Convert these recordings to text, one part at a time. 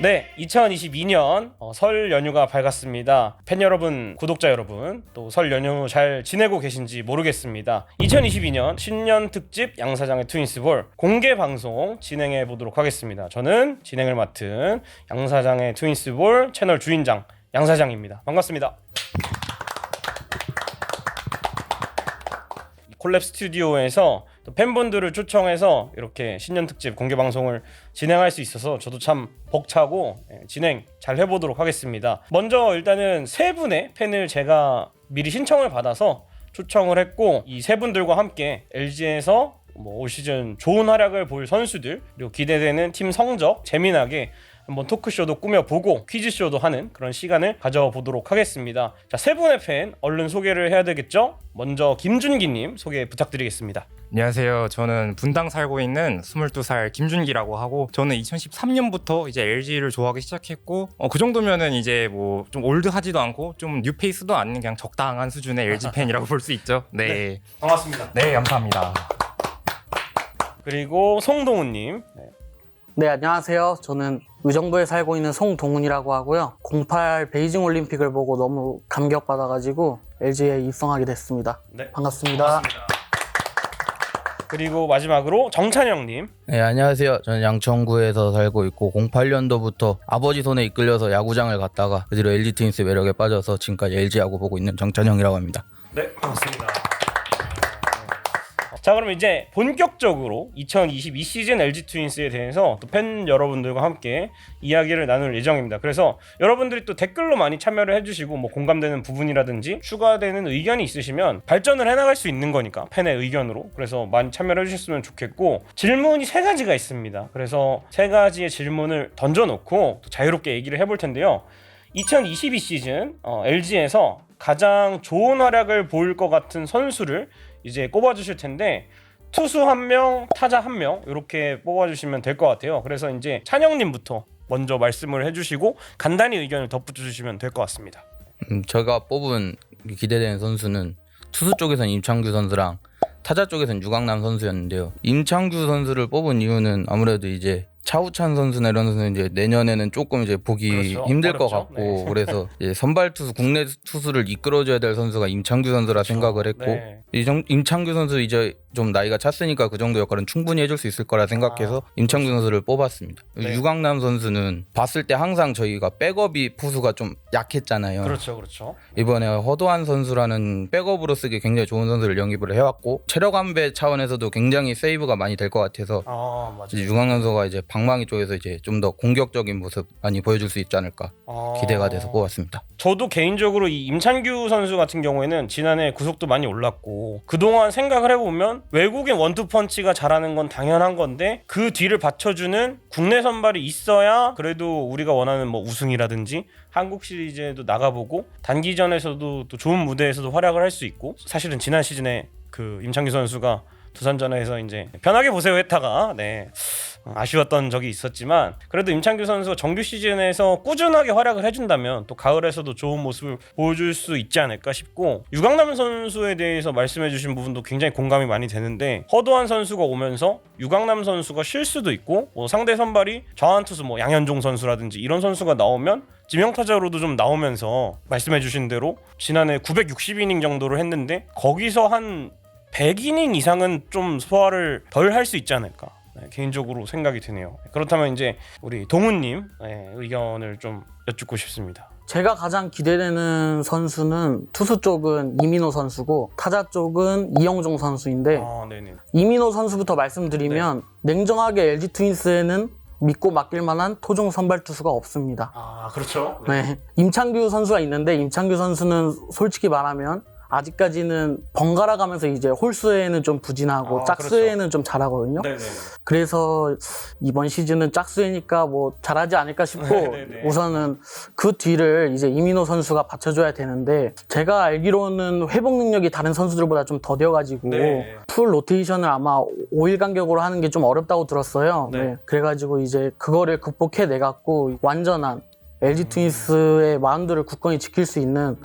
네, 2022년 설 연휴가 밝았습니다. 팬 여러분, 구독자 여러분, 또 설 연휴 잘 지내고 계신지 모르겠습니다. 2022년 신년 특집 양사장의 트윈스볼 공개 방송 진행해 보도록 하겠습니다. 저는 진행을 맡은 양사장의 트윈스볼 채널 주인장 양사장입니다. 반갑습니다. 콜랩 스튜디오에서 또 팬분들을 초청해서 이렇게 신년 특집 공개 방송을 진행할 수 있어서 저도 참 벅차고 진행 잘 해보도록 하겠습니다. 먼저 일단은 세 분의 팬을 제가 미리 신청을 받아서 초청을 했고, 이 세 분들과 함께 LG에서 올 시즌 좋은 활약을 볼 선수들, 그리고 기대되는 팀 성적 재미나게 한번 토크쇼도 꾸며보고 퀴즈쇼도 하는 그런 시간을 가져보도록 하겠습니다. 자, 세 분의 팬 얼른 소개를 해야 되겠죠? 먼저 김준기님 소개 부탁드리겠습니다. 안녕하세요. 저는 분당 살고 있는 22살 김준기라고 하고, 저는 2013년부터 이제 LG를 좋아하기 시작했고, 그 정도면은 이제 뭐 좀 올드하지도 않고 좀 뉴페이스도 아닌 그냥 적당한 수준의 LG 팬이라고 볼 수 있죠. 네. 반갑습니다. 네, 감사합니다. 그리고 송동훈님. 네, 안녕하세요. 저는 의정부에 살고 있는 송동훈이라고 하고요. 08 베이징 올림픽을 보고 너무 감격받아가지고 LG에 입성하게 됐습니다. 네. 반갑습니다. 그리고 마지막으로 정찬영님. 네, 안녕하세요. 저는 양천구에서 살고 있고 08년도부터 아버지 손에 이끌려서 야구장을 갔다가 그 뒤로 LG 트윈스 매력에 빠져서 지금까지 LG 야구 보고 있는 정찬영이라고 합니다. 네, 반갑습니다. 자, 그럼 이제 본격적으로 2022 시즌 LG 트윈스에 대해서 또 팬 여러분들과 함께 이야기를 나눌 예정입니다. 그래서 여러분들이 또 댓글로 많이 참여를 해주시고 뭐 공감되는 부분이라든지 추가되는 의견이 있으시면 발전을 해나갈 수 있는 거니까, 팬의 의견으로. 그래서 많이 참여를 해주셨으면 좋겠고, 질문이 세 가지가 있습니다. 그래서 세 가지의 질문을 던져놓고 또 자유롭게 얘기를 해볼 텐데요. 2022 시즌 LG에서 가장 좋은 활약을 보일 것 같은 선수를 이제 꼽아주실 텐데, 투수 1명, 타자 1명 이렇게 뽑아주시면 될 것 같아요. 그래서 이제 찬영님부터 먼저 말씀을 해주시고 간단히 의견을 덧붙여주시면 될 것 같습니다. 제가 뽑은 기대되는 선수는 투수 쪽에서는 임창규 선수랑 타자 쪽에서는 유강남 선수였는데요. 임창규 선수를 뽑은 이유는 아무래도 이제 차우찬 선수나 이런 선수는 이제 내년에는 조금 이제 보기 그렇죠. 힘들 어렵죠. 것 같고, 네. 그래서 이제 선발 투수, 국내 투수를 이끌어줘야 될 선수가 임창규 선수라 생각을 했고, 네. 임창규 선수 이제 좀 나이가 찼으니까 그 정도 역할은 충분히 해줄 수 있을 거라 생각해서 임창규 선수를 뽑았습니다. 네. 유강남 선수는 봤을 때 항상 저희가 백업이 포수가 좀 약했잖아요. 그렇죠. 이번에 허도한 선수라는 백업으로 쓰기 굉장히 좋은 선수를 영입을 해왔고, 체력 안배 차원에서도 굉장히 세이브가 많이 될 것 같아서 맞아요. 이제 유강남 선수가 이제 방망이 쪽에서 이제 좀 더 공격적인 모습 많이 보여줄 수 있지 않을까 기대가 돼서 뽑았습니다. 저도 개인적으로 이 임찬규 선수 같은 경우에는 지난해 구속도 많이 올랐고, 그동안 생각을 해보면 외국인 원투펀치가 잘하는 건 당연한 건데 그 뒤를 받쳐주는 국내 선발이 있어야 그래도 우리가 원하는 뭐 우승이라든지 한국 시리즈에도 나가보고 단기전에서도 또 좋은 무대에서도 활약을 할 수 있고, 사실은 지난 시즌에 그 임창규 선수가 두산전에서 이제 편하게 보세요 했다가 아쉬웠던 적이 있었지만, 그래도 임창규 선수가 정규 시즌에서 꾸준하게 활약을 해준다면 또 가을에서도 좋은 모습을 보여줄 수 있지 않을까 싶고, 유강남 선수에 대해서 말씀해주신 부분도 굉장히 공감이 많이 되는데, 허도한 선수가 오면서 유강남 선수가 쉴 수도 있고, 뭐 상대 선발이 좌완 투수 뭐 양현종 선수라든지 이런 선수가 나오면 지명타자로도 좀 나오면서 말씀해주신 대로 지난해 960이닝 정도를 했는데 거기서 한 100이닝 이상은 좀 소화를 덜 할 수 있지 않을까, 개인적으로 생각이 드네요. 그렇다면 이제 우리 동훈님 의견을 좀 여쭙고 싶습니다. 제가 가장 기대되는 선수는 투수 쪽은 이민호 선수고 타자 쪽은 이영종 선수인데, 네네. 이민호 선수부터 말씀드리면 냉정하게 LG 트윈스에는 믿고 맡길 만한 토종 선발 투수가 없습니다. 그렇죠. 네. 임창규 선수가 있는데, 임창규 선수는 솔직히 말하면 아직까지는 번갈아 가면서 이제 홀수에는 좀 부진하고 짝수에는 그렇죠. 좀 잘하거든요. 네네. 그래서 이번 시즌은 짝수회니까 뭐 잘하지 않을까 싶고, 네네네. 우선은 그 뒤를 이제 이민호 선수가 받쳐줘야 되는데, 제가 알기로는 회복 능력이 다른 선수들보다 좀 더뎌가지고 네. 풀 로테이션을 아마 5일 간격으로 하는 게 좀 어렵다고 들었어요. 네. 그래가지고 이제 그거를 극복해내갖고 완전한 LG 트윈스의 마운드를 굳건히 지킬 수 있는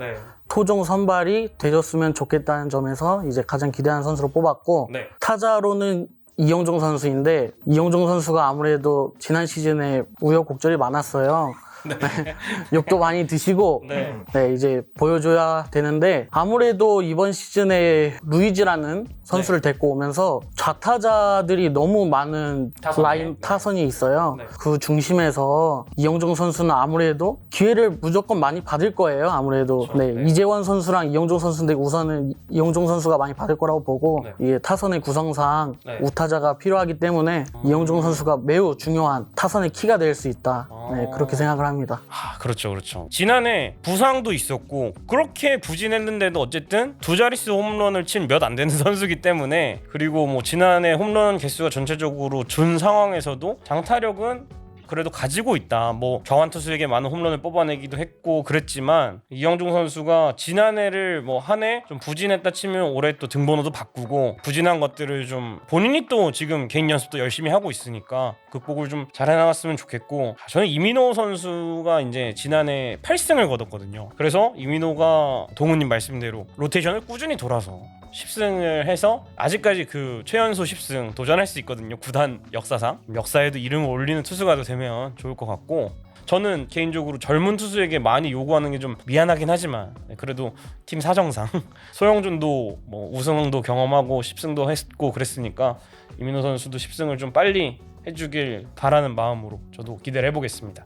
토종 선발이 되줬으면 좋겠다는 점에서 이제 가장 기대하는 선수로 뽑았고, 네. 타자로는 이영종 선수인데 이영종 선수가 아무래도 지난 시즌에 우여곡절이 많았어요. 네. 욕도 많이 드시고 네. 네, 이제 보여줘야 되는데 아무래도 이번 시즌에 루이지라는 선수를 데리고 오면서 좌타자들이 너무 많은 라인 타선이 있어요. 네. 그 중심에서 이영종 선수는 아무래도 기회를 무조건 많이 받을 거예요. 아무래도 그렇죠. 네, 네. 이재원 선수랑 이영종 선수인데 우선은 이영종 선수가 많이 받을 거라고 보고 네. 이게 타선의 구성상 네. 우타자가 필요하기 때문에 이영종 선수가 매우 중요한 타선의 키가 될 수 있다. 네, 그렇게 생각을 합니다. 아, 그렇죠, 그렇죠. 지난해 부상도 있었고 그렇게 부진했는데도 어쨌든 두 자릿수 홈런을 친 몇 안 되는 선수기 때문에 그리고 뭐 지난해 홈런 개수가 전체적으로 준 상황에서도 장타력은 그래도 가지고 있다. 뭐 좌완 투수에게 많은 홈런을 뽑아내기도 했고 그랬지만 이영종 선수가 지난해를 뭐 한 해 좀 부진했다 치면 올해 또 등번호도 바꾸고 부진한 것들을 좀 본인이 또 지금 개인 연습도 열심히 하고 있으니까 극복을 좀 잘 해나갔으면 좋겠고 저는 이민호 선수가 이제 지난해 8승을 거뒀거든요. 그래서 이민호가 동훈님 말씀대로 로테이션을 꾸준히 돌아서 10승을 해서 아직까지 그 최연소 10승 도전할 수 있거든요. 구단 역사상 역사에도 이름을 올리는 투수가 되면 좋을 것 같고 저는 개인적으로 젊은 투수에게 많이 요구하는 게 좀 미안하긴 하지만 그래도 팀 사정상 소영준도 뭐 우승도 경험하고 10승도 했고 그랬으니까 이민호 선수도 10승을 좀 빨리 해주길 바라는 마음으로 저도 기대를 해보겠습니다.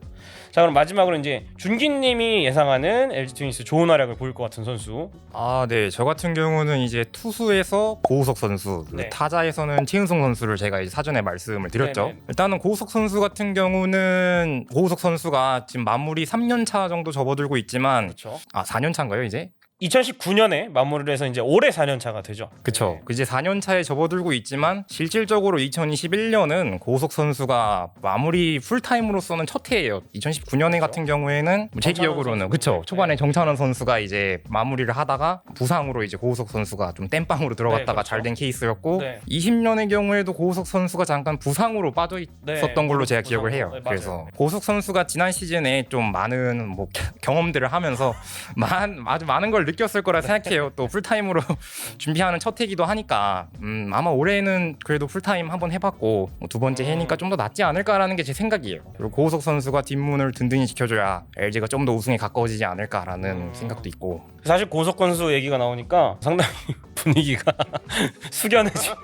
자, 그럼 마지막으로 이제 준기님이 예상하는 LG 트윈스 좋은 활약을 보일 것 같은 선수. 아, 네. 저 같은 경우는 이제 투수에서 고우석 선수, 네. 타자에서는 최은성 선수를 제가 이제 사전에 말씀을 드렸죠. 네네. 일단은 고우석 선수 같은 경우는 고우석 선수가 지금 마무리 3년 차 정도 접어들고 있지만 그렇죠. 4년 차인가요, 이제? 2019년에 마무리를 해서 이제 올해 4년 차가 되죠. 그쵸. 네. 이제 4년 차에 접어들고 있지만 실질적으로 2021년은 고우석 선수가 마무리 풀타임으로서는 첫 해예요. 2019년에 그렇죠. 같은 경우에는 제 정찬원 기억으로는 선수. 그쵸. 네. 초반에 정찬원 선수가 이제 마무리를 하다가 부상으로 이제 고우석 선수가 좀 땜빵으로 들어갔다가 그렇죠. 잘 된 케이스였고 네. 20년의 경우에도 고우석 선수가 잠깐 부상으로 빠져 네. 있었던 걸로 제가 부상으로. 기억을 해요. 네, 맞아요. 그래서 고우석 선수가 지난 시즌에 좀 많은 뭐 경험들을 하면서 아주 많은 걸 느꼈을 거라 생각해요. 또 풀타임으로 준비하는 첫 해기도 하니까 아마 올해는 그래도 풀타임 한번 해봤고 뭐 두 번째 해니까 좀 더 낫지 않을까라는 게 제 생각이에요. 그리고 고우석 선수가 뒷문을 든든히 지켜줘야 LG가 좀 더 우승에 가까워지지 않을까라는 생각도 있고. 사실 고석 선수 얘기가 나오니까 상당히 분위기가 숙연해지네요.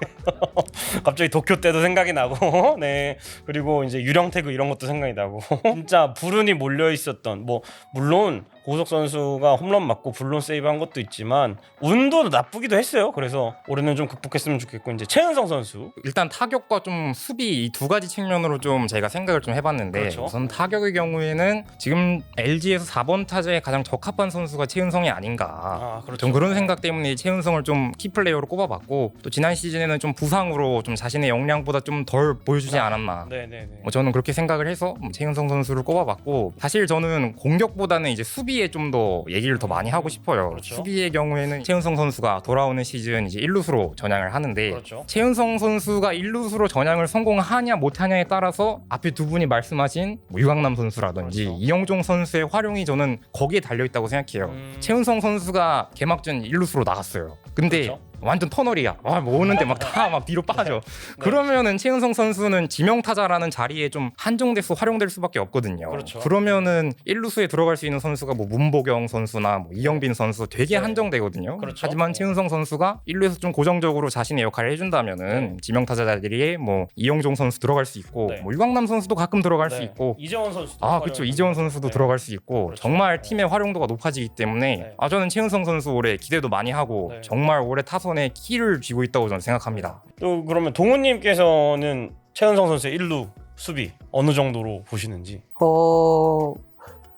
갑자기 도쿄 때도 생각이 나고, 네, 그리고 이제 유령태그 이런 것도 생각이 나고, 진짜 불운이 몰려 있었던 뭐 물론 고석 선수가 홈런 맞고 불론 세이브한 것도 있지만 운도 나쁘기도 했어요. 그래서 올해는 좀 극복했으면 좋겠고 이제 최은성 선수. 일단 타격과 좀 수비 이 두 가지 측면으로 좀 제가 생각을 좀 해봤는데 그렇죠. 우선 타격의 경우에는 지금 LG에서 4번 타자에 가장 적합한 선수가 최은성이 아닌가. 아, 그렇죠. 전 그런 생각 때문에 최은성을 좀 키플레이어로 꼽아봤고 또 지난 시즌에는 좀 부상으로 좀 자신의 역량보다 좀 덜 보여주지 않았나. 네네네. 뭐 저는 그렇게 생각을 해서 최은성 선수를 꼽아봤고 사실 저는 공격보다는 이제 수비에 좀 더 얘기를 더 많이 하고 싶어요. 그렇죠. 수비의 경우에는 최은성 선수가 돌아오는 시즌 이제 1루수로 전향을 하는데 그렇죠. 최은성 선수가 1루수로 전향을 성공하냐 못하냐에 따라서 앞에 두 분이 말씀하신 뭐 유강남 선수라든지 그렇죠. 이영종 선수의 활용이 저는 거기에 달려있다고 생각해요. 최은성 선수가 개막전 1루수로 나갔어요. 근데 그렇죠. 완전 터널이야. 뭐 오는데 막 다 막 뒤로 빠져. 그러면은 최은성 선수는 지명타자라는 자리에 좀 한정돼서 활용될 수밖에 없거든요. 그렇죠. 그러면은 1루수에 들어갈 수 있는 선수가 뭐 문보경 선수나 뭐 이영빈 선수 되게 네. 한정되거든요. 그렇죠. 하지만 최은성 선수가 1루에서 좀 고정적으로 자신의 역할을 해준다면은 네. 지명타자들이 뭐 이영종 선수 들어갈 수 있고 네. 뭐 유강남 선수도 가끔 들어갈 수 네. 있고 이재원 선수도. 그렇죠. 이재원 선수도 네. 들어갈 수 있고 그렇죠. 정말 네. 팀의 활용도가 높아지기 때문에 네. 저는 최은성 선수 올해 기대도 많이 하고 네. 정말 올해 타선에 키를 쥐고 있다고 저는 생각합니다. 또 그러면 동훈님께서는 최은성 선수의 1루 수비 어느 정도로 보시는지.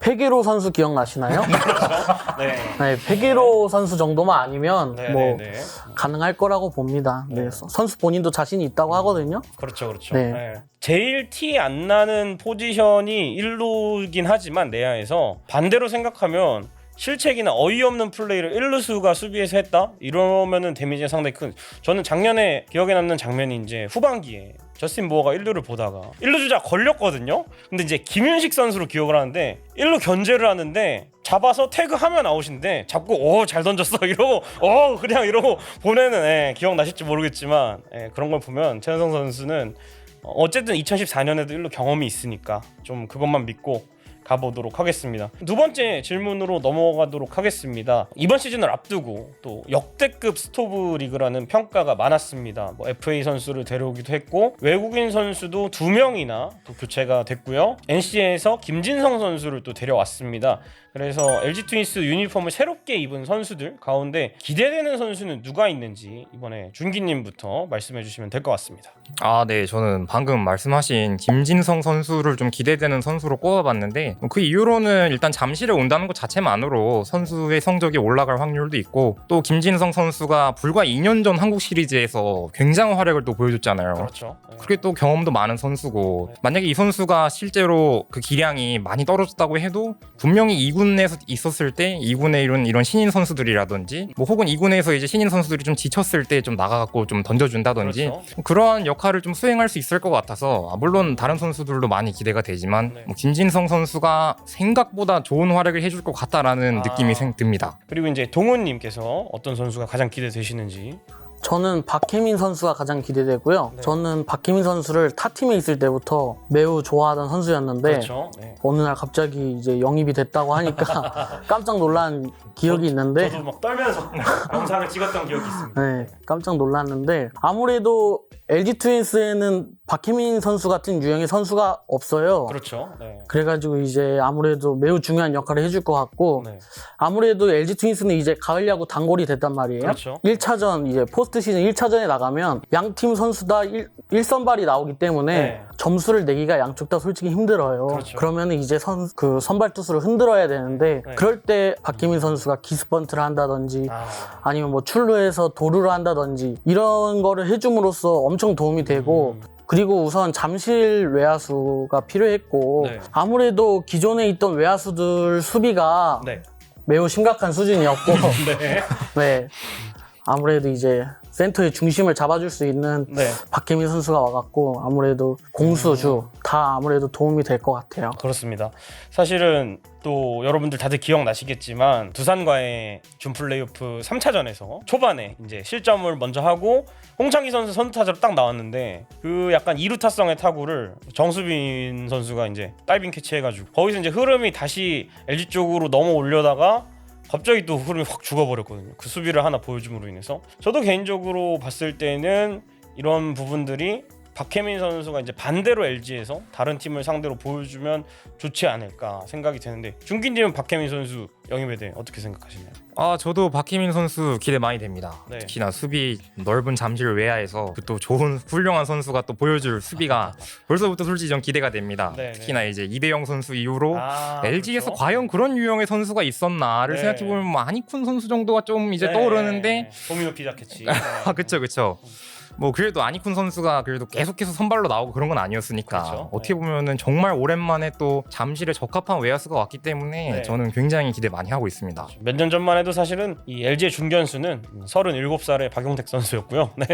페게로 선수 기억나시나요? 네. 네, 페게로 선수 정도만 아니면 네, 뭐 네, 네. 가능할 거라고 봅니다. 네, 네. 선수 본인도 자신이 있다고 하거든요. 그렇죠, 그렇죠. 네. 네. 제일 티 안 나는 포지션이 1루긴 하지만 내야에서 반대로 생각하면 실책이나 어이없는 플레이를 1루수가 수비에서 했다? 이러면은 데미지가 상당히 큰. 저는 작년에 기억에 남는 장면이 이제 후반기에 저스틴 보어가 1루를 보다가 1루 주자 걸렸거든요. 근데 이제 김윤식 선수로 기억을 하는데 1루 견제를 하는데 잡아서 태그하면 아웃인데 잡고 잘 던졌어 이러고 그냥 이러고 보내는 기억나실지 모르겠지만 그런 걸 보면 최은성 선수는 어쨌든 2014년에도 1루 경험이 있으니까 좀 그것만 믿고 가보도록 하겠습니다. 두 번째 질문으로 넘어가도록 하겠습니다. 이번 시즌을 앞두고 또 역대급 스토브 리그라는 평가가 많았습니다. FA 선수를 데려오기도 했고 외국인 선수도 2명이나 또 교체가 됐고요. NC에서 김진성 선수를 또 데려왔습니다. 그래서 LG 트윈스 유니폼을 새롭게 입은 선수들 가운데 기대되는 선수는 누가 있는지 이번에 준기님부터 말씀해 주시면 될 것 같습니다. 네. 저는 방금 말씀하신 김진성 선수를 좀 기대되는 선수로 꼽아봤는데 그 이유로는 일단 잠실에 온다는 것 자체만으로 선수의 성적이 올라갈 확률도 있고 또 김진성 선수가 불과 2년 전 한국 시리즈에서 굉장한 활약을 또 보여줬잖아요. 그렇죠. 그게 또 경험도 많은 선수고 만약에 이 선수가 실제로 그 기량이 많이 떨어졌다고 해도 분명히 2군에서 있었을 때 2군에 이런 신인 선수들이라든지 혹은 2군에서 이제 신인 선수들이 좀 지쳤을 때 좀 나가갖고 좀 던져준다든지 그렇죠. 그러한 역할을 좀 수행할 수 있을 것 같아서 물론 다른 선수들도 많이 기대가 되지만 김진성 선수가 생각보다 좋은 활약을 해줄 것 같다라는 느낌이 듭니다. 그리고 이제 동훈님께서 어떤 선수가 가장 기대되시는지. 저는 박혜민 선수가 가장 기대되고요. 저는 박혜민 선수를 타팀에 있을 때부터 매우 좋아하던 선수였는데 그렇죠. 어느 날 갑자기 이제 영입이 됐다고 하니까 깜짝 놀란 기억이 있는데 저도 막 떨면서 영상을 찍었던 기억이 있습니다. 네, 깜짝 놀랐는데 아무래도 LG 트윈스에는 박혜민 선수 같은 유형의 선수가 없어요. 그렇죠. 네. 그래가지고 이제 아무래도 매우 중요한 역할을 해줄 것 같고 네. 아무래도 LG 트윈스는 이제 가을 야구 단골이 됐단 말이에요. 그렇죠. 1차전 이제 포스트 시즌 1차전에 나가면 양팀 선수 다 1선발이 나오기 때문에 네. 점수를 내기가 양쪽 다 솔직히 힘들어요. 그렇죠. 그러면 이제 선발 투수를 흔들어야 되는데 네. 그럴 때 박혜민 선수가 기스번트를 한다든지 아, 아니면 뭐 출루해서 도루를 한다든지 이런 거를 해줌으로써 엄청 도움이 되고 그리고 우선 잠실 외야수가 필요했고 네. 아무래도 기존에 있던 외야수들 수비가 네. 매우 심각한 수준이었고 네. 네. 아무래도 이제 센터의 중심을 잡아줄 수 있는 네. 박혜민 선수가 와갖고 아무래도 공수주 다 아무래도 도움이 될 것 같아요. 그렇습니다. 사실은 또 여러분들 다들 기억나시겠지만 두산과의 준 플레이오프 3차전에서 초반에 이제 실점을 먼저 하고 홍창기 선수 선두타자로 딱 나왔는데 그 약간 2루타성의 타구를 정수빈 선수가 이제 다이빙 캐치해가지고 거기서 이제 흐름이 다시 LG 쪽으로 넘어올려다가 갑자기 또 흐름이 확 죽어버렸거든요. 그 수비를 하나 보여줌으로 인해서 저도 개인적으로 봤을 때는 이런 부분들이 박혜민 선수가 이제 반대로 LG에서 다른 팀을 상대로 보여주면 좋지 않을까 생각이 되는데 준기님은 박혜민 선수 영입에 대해 어떻게 생각하시나요? 저도 박혜민 선수 기대 많이 됩니다. 네. 특히나 수비 넓은 잠실 외야에서 또 좋은 훌륭한 선수가 또 보여줄 수비가 벌써부터 솔직히 좀 기대가 됩니다. 네, 특히나 이제 이대영 선수 이후로 LG에서 그렇죠. 과연 그런 유형의 선수가 있었나를 네. 생각해보면 뭐 아니쿤 선수 정도가 좀 이제 떠오르는데 도미노 피자 캐치. 그쵸. 뭐 그래도 아니쿤 선수가 그래도 계속해서 선발로 나오고 그런 건 아니었으니까 그렇죠. 어떻게 보면은 정말 오랜만에 또 잠실에 적합한 외야수가 왔기 때문에 네. 저는 굉장히 기대 많이 하고 있습니다. 몇 년 전만 해도 사실은 이 LG의 중견수는 37살의 박용택 선수였고요. 네.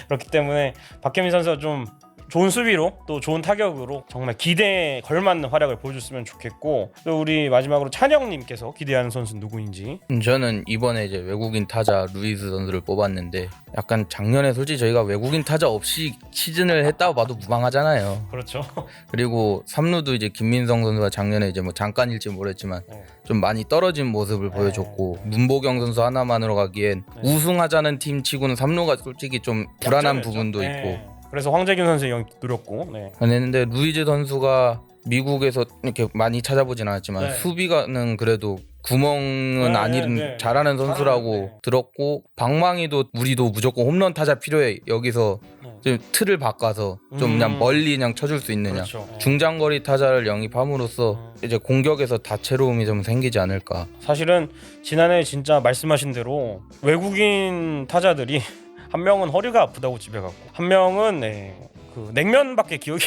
그렇기 때문에 박혜민 선수가 좀 좋은 수비로 또 좋은 타격으로 정말 기대에 걸맞는 활약을 보여줬으면 좋겠고 또 우리 마지막으로 찬영님께서 기대하는 선수는 누구인지. 저는 이번에 이제 외국인 타자 루이스 선수를 뽑았는데 약간 작년에 솔직히 저희가 외국인 타자 없이 시즌을 했다고 봐도 무방하잖아요. 그렇죠. 그리고 3루도 이제 김민성 선수가 작년에 이제 뭐 잠깐일지 모르겠지만 네. 좀 많이 떨어진 모습을 보여줬고 문보경 선수 하나만으로 가기엔 우승하자는 팀 치고는 3루가 솔직히 좀 불안한 약점이었죠. 부분도 네. 있고 그래서 황재균 선수의 영입 노렸고. 네. 했는데 루이즈 선수가 미국에서 이렇게 많이 찾아보진 않았지만 네. 수비가는 그래도 구멍은 네, 아닌 네. 잘하는 선수라고 잘하는데. 들었고 방망이도 우리도 무조건 홈런 타자 필요해 여기서 네. 좀 틀을 바꿔서 좀 그냥 멀리 그냥 쳐줄 수 있느냐 그렇죠. 중장거리 타자를 영입함으로써 이제 공격에서 다채로움이 좀 생기지 않을까. 사실은 지난해 진짜 말씀하신 대로 외국인 타자들이 한 명은 허리가 아프다고 집에 갔고 한 명은 그 냉면밖에 기억이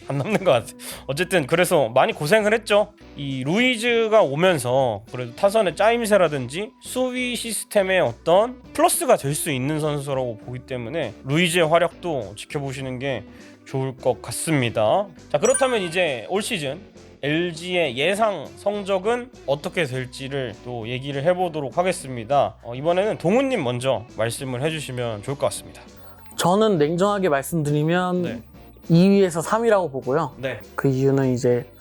안 남는 것 같아요. 어쨌든 그래서 많이 고생을 했죠. 이 루이즈가 오면서 그래도 타선의 짜임새라든지 수비 시스템의 어떤 플러스가 될 수 있는 선수라고 보기 때문에 루이즈의 활약도 지켜보시는 게 좋을 것 같습니다. 자, 그렇다면 이제 올 시즌 LG의 예상 성적은 어떻게 될지를 또 얘기를 해보도록 하겠습니다. 이번에는 동훈님 먼저 말씀을 해주시면 좋을 것 같습니다. 저는 냉정하게 말씀드리면 네. 2위에서 3위라고 보고요. 네. 그 이유는 이제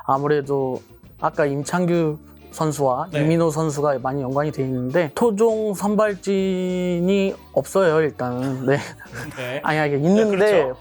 아무래도 아까 임창규 선수와 네. 이민호 선수가 많이 연관이 돼 있는데 토종 선발진이 없어요 일단은. 네. 네. 아니 있는데 그렇죠.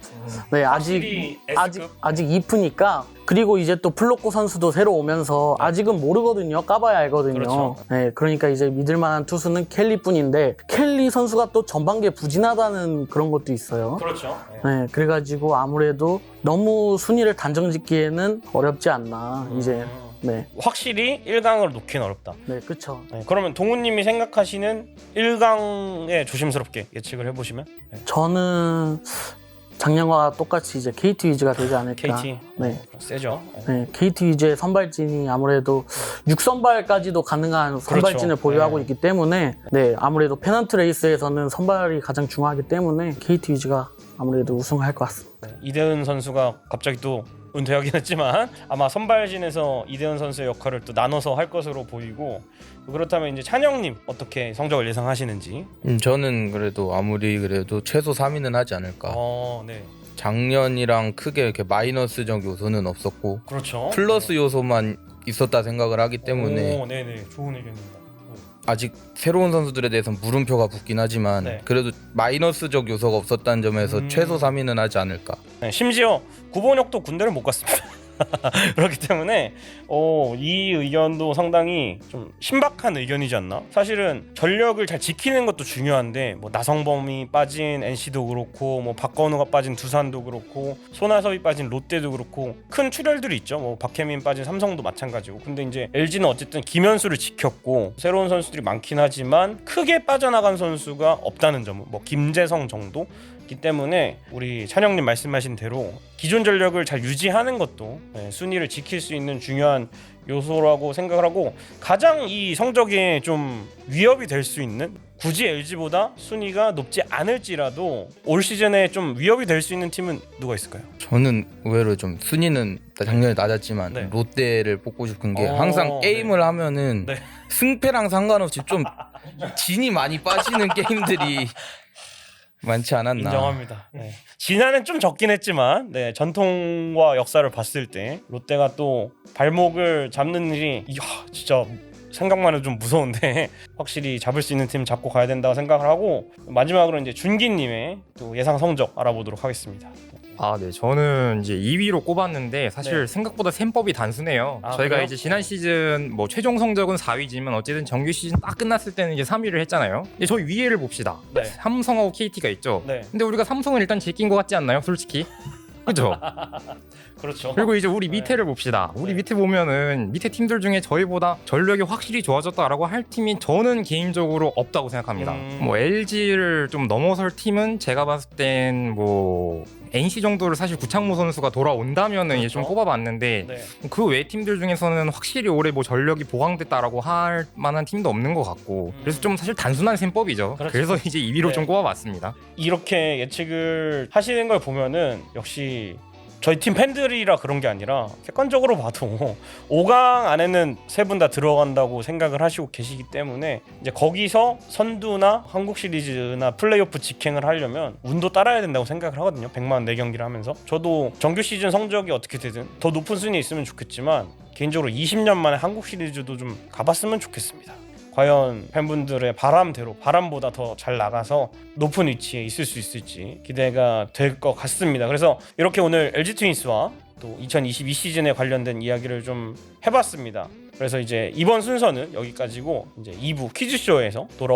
네 확실히 S급. 아직 이프니까. 그리고 이제 또 플로코 선수도 새로 오면서 아직은 모르거든요. 까봐야 알거든요. 그렇죠. 네, 그러니까 이제 믿을 만한 투수는 켈리뿐인데 켈리 선수가 또 전반기에 부진하다는 그런 것도 있어요. 그렇죠. 네. 네, 그래가지고 아무래도 너무 순위를 단정짓기에는 어렵지 않나 이제. 네, 확실히 1강으로 놓기는 어렵다. 네, 그렇죠. 네, 그러면 동훈님이 생각하시는 1강에 조심스럽게 예측을 해보시면 저는 작년과 똑같이 이제 KT 위즈가 되지 않을까. KT 네. 세죠. 네, KT 위즈의 선발진이 아무래도 6선발까지도 가능한 선발진을 그렇죠. 보유하고 네. 있기 때문에 네, 아무래도 페넌트 레이스에서는 선발이 가장 중요하기 때문에 KT 위즈가 아무래도 우승할 것 같습니다. 네, 이대은 선수가 갑자기 또 은퇴하긴 했지만 아마 선발진에서 이대은 선수의 역할을 또 나눠서 할 것으로 보이고, 그렇다면 이제 찬영님 어떻게 성적을 예상하시는지. 저는 그래도 아무리 그래도 최소 3위는 하지 않을까. 네, 작년이랑 크게 이렇게 마이너스적 요소는 없었고 그렇죠. 플러스 요소만 있었다 생각을 하기 때문에 네네, 좋은 의견입니다. 아직 새로운 선수들에 대해서는 물음표가 붙긴 하지만 네. 그래도 마이너스적 요소가 없었다는 점에서 음. 최소 3위는 하지 않을까. 네, 심지어 구본혁도 군대를 못 갔습니다. 그렇기 때문에 이 의견도 상당히 좀 신박한 의견이지 않나? 사실은 전력을 잘 지키는 것도 중요한데 뭐 나성범이 빠진 NC도 그렇고 뭐 박건우가 빠진 두산도 그렇고 손아섭이 빠진 롯데도 그렇고 큰 출혈들이 있죠. 뭐 박혜민 빠진 삼성도 마찬가지고. 근데 이제 LG는 어쨌든 김현수를 지켰고 새로운 선수들이 많긴 하지만 크게 빠져나간 선수가 없다는 점은 뭐 김재성 정도 기 때문에 우리 찬영님 말씀하신 대로 기존 전력을 잘 유지하는 것도 순위를 지킬 수 있는 중요한 요소라고 생각을 하고, 가장 이 성적에 좀 위협이 될 수 있는, 굳이 LG보다 순위가 높지 않을지라도 올 시즌에 좀 위협이 될 수 있는 팀은 누가 있을까요? 저는 의외로 좀 순위는 작년에 낮았지만 네. 롯데를 뽑고 싶은 게 어, 항상 게임을 하면은 네. 승패랑 상관없이 좀 진이 많이 빠지는 게임들이 많지 않았나. 인정합니다. 네. 지난해는 좀 적긴 했지만 전통과 역사를 봤을 때 롯데가 또 발목을 잡는 일이 진짜 생각만 해도 좀 무서운데 확실히 잡을 수 있는 팀 잡고 가야 된다고 생각을 하고, 마지막으로 이제 준기님의 또 예상 성적 알아보도록 하겠습니다. 네. 저는 이제 2위로 꼽았는데 사실 네. 생각보다 셈법이 단순해요. 저희가 그래요? 이제 지난 시즌 뭐 최종 성적은 4위지만 어쨌든 정규 시즌 딱 끝났을 때는 이제 3위를 했잖아요. 이제 저희 위에를 봅시다. 네. 삼성하고 KT가 있죠. 네. 근데 우리가 삼성은 일단 제낀 것 같지 않나요? 솔직히. 그죠? 그렇죠. 그리고 이제 우리 밑에를 봅시다. 우리 네. 밑에 보면은 밑에 팀들 중에 저희보다 전력이 확실히 좋아졌다라고 할 팀이 저는 개인적으로 없다고 생각합니다. 뭐 LG를 좀 넘어설 팀은 제가 봤을 땐 뭐 NC 정도를 사실 구창모 선수가 돌아온다면은 이제 좀 그렇죠. 꼽아봤는데 네. 그 외 팀들 중에서는 확실히 올해 뭐 전력이 보강됐다라고 할 만한 팀도 없는 것 같고 그래서 좀 사실 단순한 셈법이죠. 그렇죠. 그래서 이제 2위로 네. 좀 꼽아봤습니다. 이렇게 예측을 하시는 걸 보면은 역시 저희 팀 팬들이라 그런 게 아니라 객관적으로 봐도 5강 안에는 세 분 다 들어간다고 생각을 하시고 계시기 때문에 이제 거기서 선두나 한국 시리즈나 플레이오프 직행을 하려면 운도 따라야 된다고 생각을 하거든요. 104경기를 하면서 저도 정규 시즌 성적이 어떻게 되든 더 높은 순위에 있으면 좋겠지만 개인적으로 20년 만에 한국 시리즈도 좀 가봤으면 좋겠습니다. 과연 팬분들의 바람대로 바람보다 더 잘 나가서 높은 위치에 있을 수 있을지 기대가 될 것 같습니다. 그래서 이렇게 오늘 LG 트윈스와 또 2022 시즌에 관련된 이야기를 좀 해봤습니다. 그래서 이제 이번 순서는 여기까지고 이제 2부 퀴즈쇼에서 돌아오